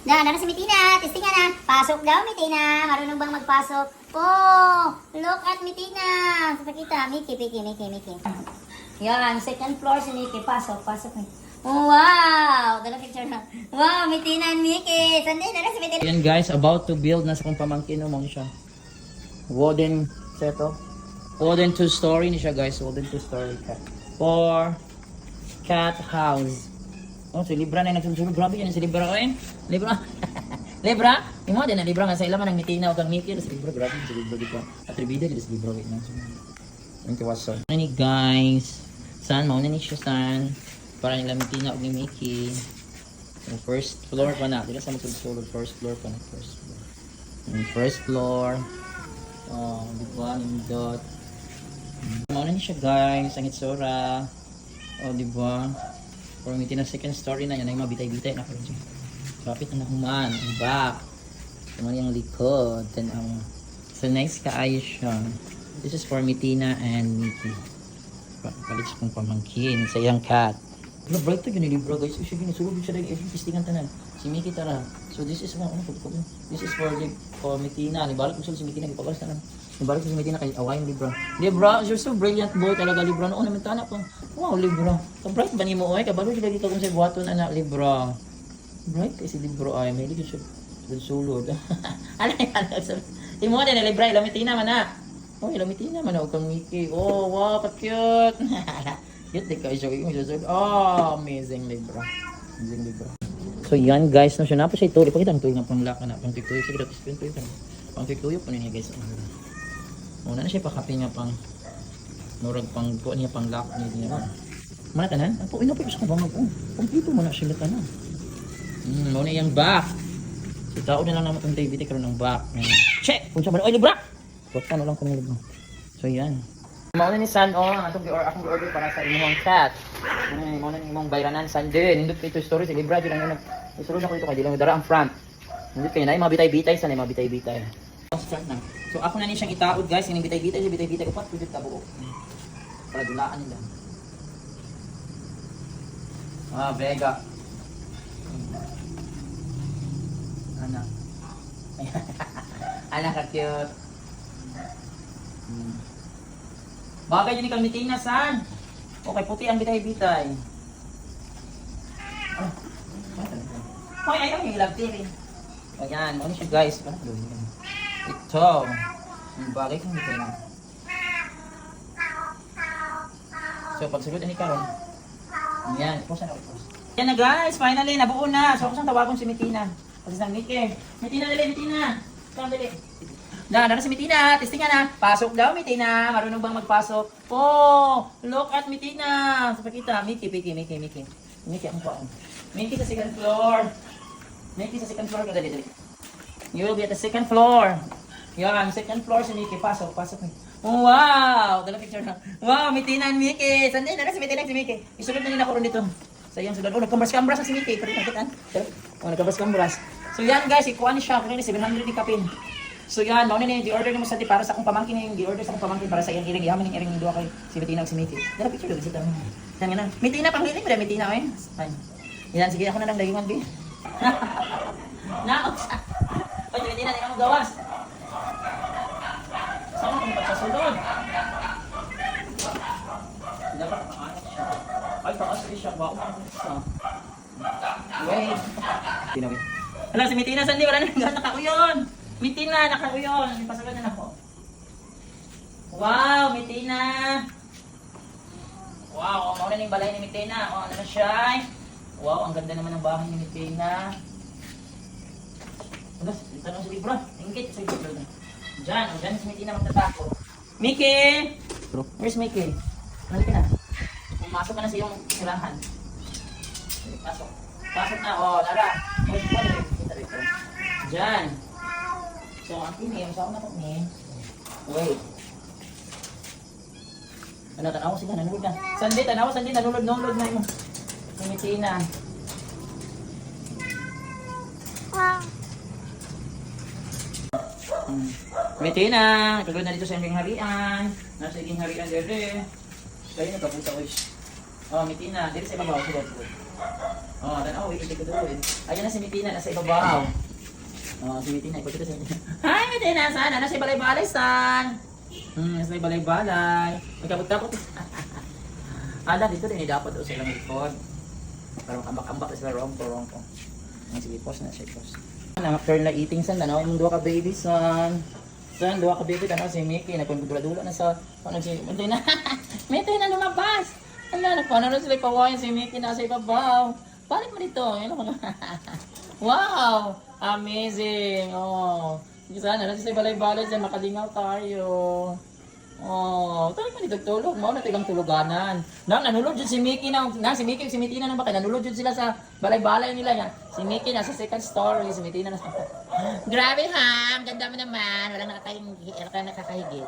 Na si Mitina. Testing na. Pasok daw, Mitina. Marunong bang magpasok? Oh, look at Mitina. Pakita, Mickey. Yan, second floor si Mickey. Pasok. Wow! Dala picture na. Wow, Mitina and Mickey. Sandali na si Mitina. Yan guys, about to build na sa kong pamangkin mo siya. Wooden seto. Wooden 2-story ni siya guys. Wooden 2-story cat. For cat house. Oh, si Libra na yung nagsusunod. Grabe yan si Libra ko eh. Libra. Libra? Yung mga din na Libra nga sa ilaman ng Mitina o kang Mickey. Si Libra, grabe si Libra dito. Atribida dito si Libra. Wait na. Thank you, what's up? Ano guys? San? Mauna ni siya san? Para nila Mitina o ni Mickey. So, first floor pa na. Dila sa magsulod. First floor pa na. First floor. Oh, diba? Nindot. Mauna ni siya guys. Ang itsura. Oh, diba? For Mitina second story na yan. Ay mabitay-bitay na. Kapit na nakumaan. Ang back. Naman yung likod. Then, so nice kaayo siya. This is for Mitina and Mickey. Palit siya kong pamangkin. Sa iyang cat. Wala, bright to yun yung libro guys. Siya ginisulog siya dahil testingan tanan. Si Mickey tara. So this is this is for Mitina. Nibalik mo siya si Mitina. Ipabalas na lang. Nibalik mo si Mitina kay away yung libro. Libro, you're so brilliant boy talaga libro. Noon naman tanak ko. Wow, libro. Ka-bright ba ni mo oy? Kabalo siya dito kung sa buhaton anak libro. Bright kasi libro ay. May ligid siya sulod. Ano yan? Imo din na libro. Mitina man na. Oh, Mitina man na. Kang Mickey. Oh, wow, pa-cute. Cute din kayo siya. Oh, amazing libro. Amazing libro. So yan guys, no siya na po siya ito. Ipakita ang tuyo nga pang laka na. Pang tuyo. Sige, dapat spin tuyo. Pang tuyo po niya guys. Muna na siya pakapi niya pang murag pang po niya pang laka niya. Mana tanan? Ang po ino po sa kabangag. Kompleto mo na sila tanan. Muna yung back. Si tao na lang naman itong David karon ng back. Check! Kung siya ba? Oy, libra! Basta na lang kung libra. So yan. Mauna ni San, akong order para sa imong cat. Mauna ni imong bayranan San din. Hindot kayo story si Libra dyan ang isulod na ko ito kay Dilang dara ang front. Hindot kayo na mga bitay-bitay sa mga bitay-bitay. Start na. So ako na ni siyang itaod guys, yung bitay-bitay upat pwede ka buo. Para dulaan nila. Vega. Anak. Anak ka cute. Bagay yun ni Mitina, San? Okay, puti ang bitay-bitay. Hoy, ayaw yung ilagtiri. Ayan, ano siya guys? Ito. Yung bagay kong Mitina. So, pagsulod ni Karon. Ayan, post na post. Yan na guys, finally, nabuo na. So, ako siyang tawagon si Mitina. Kasi sa Mickey. Mitina, dali, Mitina. Come, dali. Na si Mitina, testing na. Pasok daw, Mitina. Marunong bang magpasok? Oh, look at Mitina. Pakita, Mickey. Mickey, ang pa. Mickey sa second floor. Dali. You will be at the second floor. Yan, second floor si Mickey. Pasok. Wow, dala picture na. Wow, Mitina and Mickey. Sandali na si Mitina and si Mickey. Isulod na nila ko rin dito. Sa iyang sulod. Oh, nagkambras-kambras na si Mickey. Pero nakitaan. Oh, nagkambras-kambras. So yan guys, ikuha ni siya. Kung 700 ni kapin. So yan, mauna na yung di-order ni mo sa para sa akong pamangkin yung di-order sa akong pamangkin para sa iyang iring. Yaman yung iring dua kay si Mitina o si Mickey. Dala picture doon, sita mo. Yan nga na. Mitina, panghiling mo na Mitina eh. Yan, sige ako na lang dagingan, B. Naot sa. Oy, Mitina, di ka mo gawas. Saan mo pagsasulod? Dapat makaanap siya. Ay, taas siya. Wow. Wait. Tinawin. Hala, si Mitina, saan di? Wala na nakauyon. Mitina, nakauyon. Pasagan na ako. Wow, Mitina. Wow, mauna na yung balay ni Mitina. Ano na siya? Wow, ang ganda naman ng bahay ni Mitina. Alas, tanong sa libro. Ingkit sa libro na. Diyan si Mitina magtatako. Mickey! Where's Mickey? Halika na. Pumasok ka na sa iyong sirahan. Pasok na. Lara. Diyan. So, ang pini, saan na ko ni? Wait. Tanaw sila, nanulod na. Sandi, nanulod na yung Mitina. Wow. Mitina, tulad na dito sa inyong harian. Nasa inyong harian dere. Kayo nagkapunta ko. Mitina, dito sa ibabaw. Sulod. Oh, tanaw, ikot ko doon. Ayan na si Mitina, nasa ibabaw. Oh, si Mitina, ikot ko sa Mitina. Hi, Mitina, sana, nasa balay-balay, san? Nasa balay-balay. Magkabot-kabot. Ala, dito din, dapat o silang ikot. Para makambak-ambak sila rongko. Sige, pause na siya, pause. After na eating, san, tanaw, yung dua ka baby, san. San, dua ka baby, tanaw, si Mickey, nagpundula-dula na sa, ano si, Mitina, Mitina, lumabas! Ala, nagpano na sila kawayan si Mickey nasa ibabaw. Balik mo dito. Yan ang mga... Wow! Amazing! Oh. Sana natin sa balay-balay dyan, makalingaw tayo. Oh, tayo mo dito tulog. Mao na tigang tuluganan. Nanulod dyan si Mickey si Mickey, si Mitina na ba? Nanulod dyan sila sa balay-balay nila yan. Si Mickey nasa second story, si Mitina nasa... Grabe ha! Ang ganda mo naman. Walang nakakahigit.